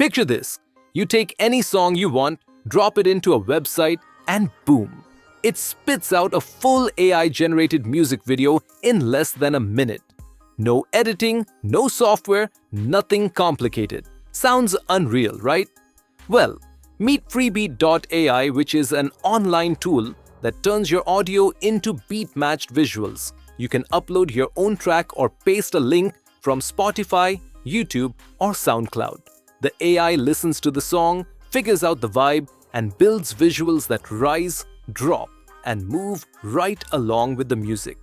Picture this. You take any song you want, drop it into a website, and boom! It spits out a full AI-generated music video in less than a minute. No editing, no software, nothing complicated. Sounds unreal, right? Well, meet Freebeat.ai, which is an online tool that turns your audio into beat-matched visuals. You can upload your own track or paste a link from Spotify, YouTube, or SoundCloud. The AI listens to the song, figures out the vibe, and builds visuals that rise, drop, and move right along with the music.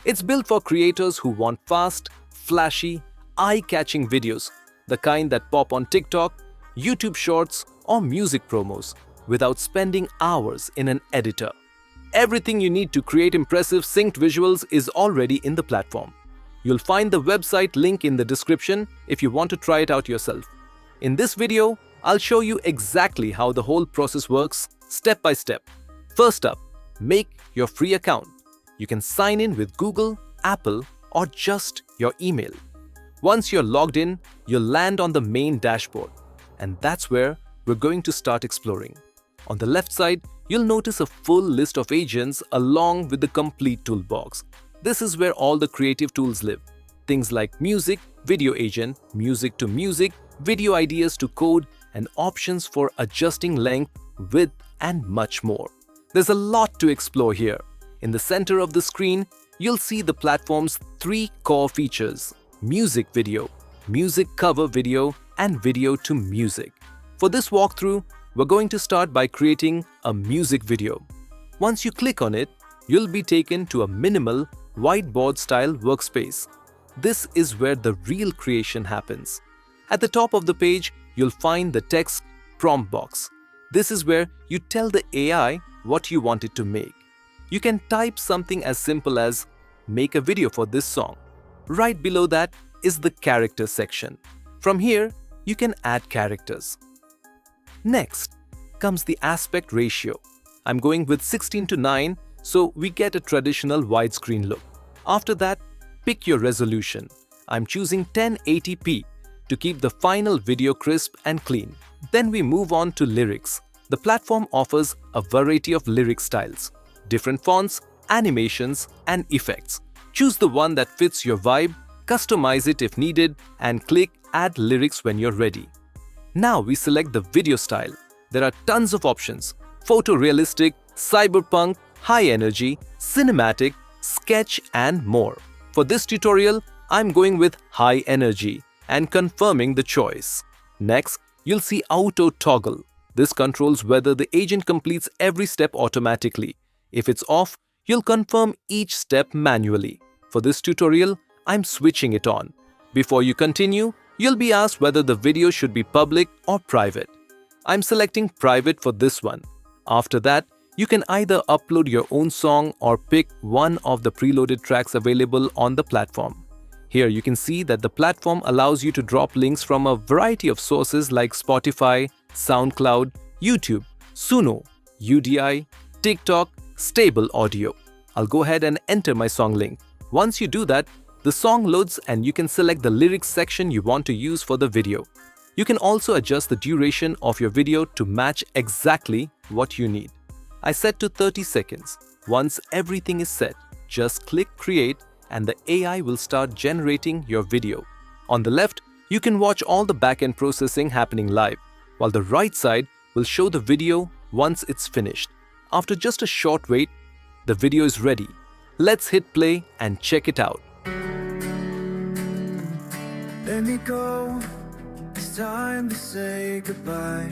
It's built for creators who want fast, flashy, eye-catching videos, the kind that pop on TikTok, YouTube Shorts, or music promos, without spending hours in an editor. Everything you need to create impressive synced visuals is already in the platform. You'll find the website link in the description if you want to try it out yourself. In this video, I'll show you exactly how the whole process works, step by step. First up, make your free account. You can sign in with Google, Apple, or just your email. Once you're logged in, you'll land on the main dashboard. And that's where we're going to start exploring. On the left side, you'll notice a full list of agents along with the complete toolbox. This is where all the creative tools live. Things like music, video agent, music to music, video ideas to code, and options for adjusting length, width, and much more. There's a lot to explore here. In the center of the screen, you'll see the platform's 3 core features: music video, music cover video, and video to music. For this walkthrough, we're going to start by creating a music video. Once you click on it, you'll be taken to a minimal, whiteboard-style workspace. This is where the real creation happens. At the top of the page, you'll find the text prompt box. This is where you tell the AI what you want it to make. You can type something as simple as, "Make a video for this song." Right below that is the character section. From here, you can add characters. Next comes the aspect ratio. I'm going with 16:9, so we get a traditional widescreen look. After that, pick your resolution. I'm choosing 1080p to keep the final video crisp and clean. Then we move on to lyrics. The platform offers a variety of lyric styles, different fonts, animations, and effects. Choose the one that fits your vibe, customize it if needed, and click Add Lyrics when you're ready. Now we select the video style. There are tons of options: photorealistic, cyberpunk, high energy, cinematic, sketch, and more. For this tutorial, I'm going with high energy and confirming the choice. Next, you'll see auto toggle. This controls whether the agent completes every step automatically. If it's off, you'll confirm each step manually. For this tutorial, I'm switching it on. Before you continue, you'll be asked whether the video should be public or private. I'm selecting private for this one. After that, you can either upload your own song or pick one of the preloaded tracks available on the platform. Here you can see that the platform allows you to drop links from a variety of sources like Spotify, SoundCloud, YouTube, Suno, UDI, TikTok, Stable Audio. I'll go ahead and enter my song link. Once you do that, the song loads and you can select the lyrics section you want to use for the video. You can also adjust the duration of your video to match exactly what you need. I set to 30 seconds. Once everything is set, just click Create and the AI will start generating your video. On the left, you can watch all the back-end processing happening live, while the right side will show the video once it's finished. After just a short wait, the video is ready. Let's hit play and check it out. Let me go, it's time to say goodbye.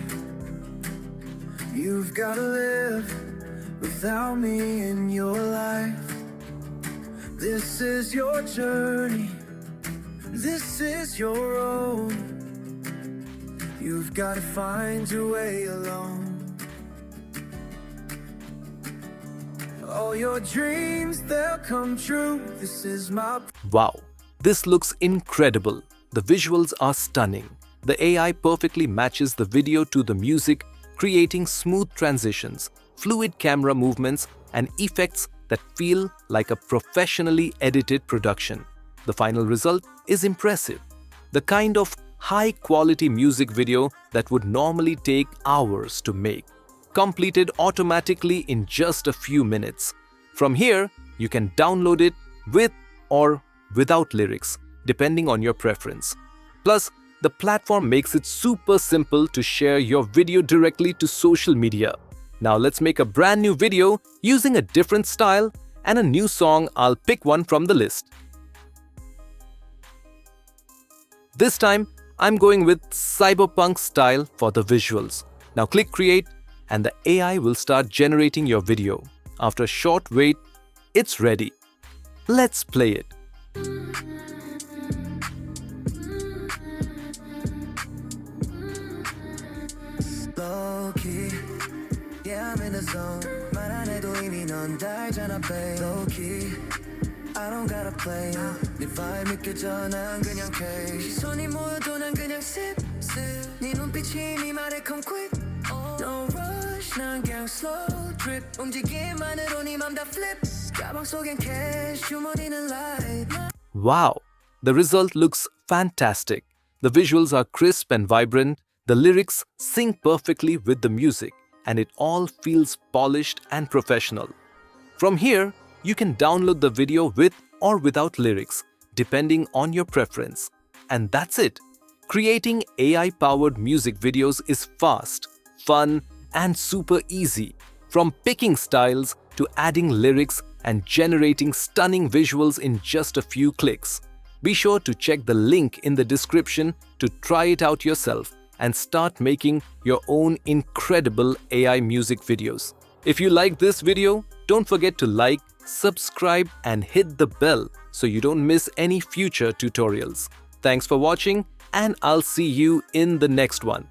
You've gotta live without me in your life. This is your journey, this is your road. You've gotta find your way alone. All your dreams, they'll come true. This is my... Wow, this looks incredible. The visuals are stunning. The AI perfectly matches the video to the music, creating smooth transitions, fluid camera movements, and effects that feel like a professionally edited production. The final result is impressive. The kind of high-quality music video that would normally take hours to make, completed automatically in just a few minutes. From here, you can download it with or without lyrics, depending on your preference. Plus, the platform makes it super simple to share your video directly to social media. Now let's make a brand new video using a different style and a new song. I'll pick one from the list. This time, I'm going with cyberpunk style for the visuals. Now click create and the AI will start generating your video. After a short wait, it's ready. Let's play it. Low-key, yeah, I'm in the zone. 말 안 해도 이미 넌 다 알잖아, babe. Low-key, I don't gotta play. 네 vibe 느껴져, 난 그냥 K. 시선이 모여도 난 그냥 sip, sip. 네 눈빛이 이미 말해 come quick. No rush, 난 그냥 slow drip. 움직임만으로 네 맘 다 flip. 가방 속엔 cash, 주머니는 light. Wow, the result looks fantastic. The visuals are crisp and vibrant. The lyrics sync perfectly with the music, and it all feels polished and professional. From here, you can download the video with or without lyrics, depending on your preference. And that's it. Creating AI-powered music videos is fast, fun, and super easy. From picking styles to adding lyrics and generating stunning visuals in just a few clicks. Be sure to check the link in the description to try it out yourself and start making your own incredible AI music videos. If you like this video, don't forget to like, subscribe, and hit the bell so you don't miss any future tutorials. Thanks for watching, and I'll see you in the next one.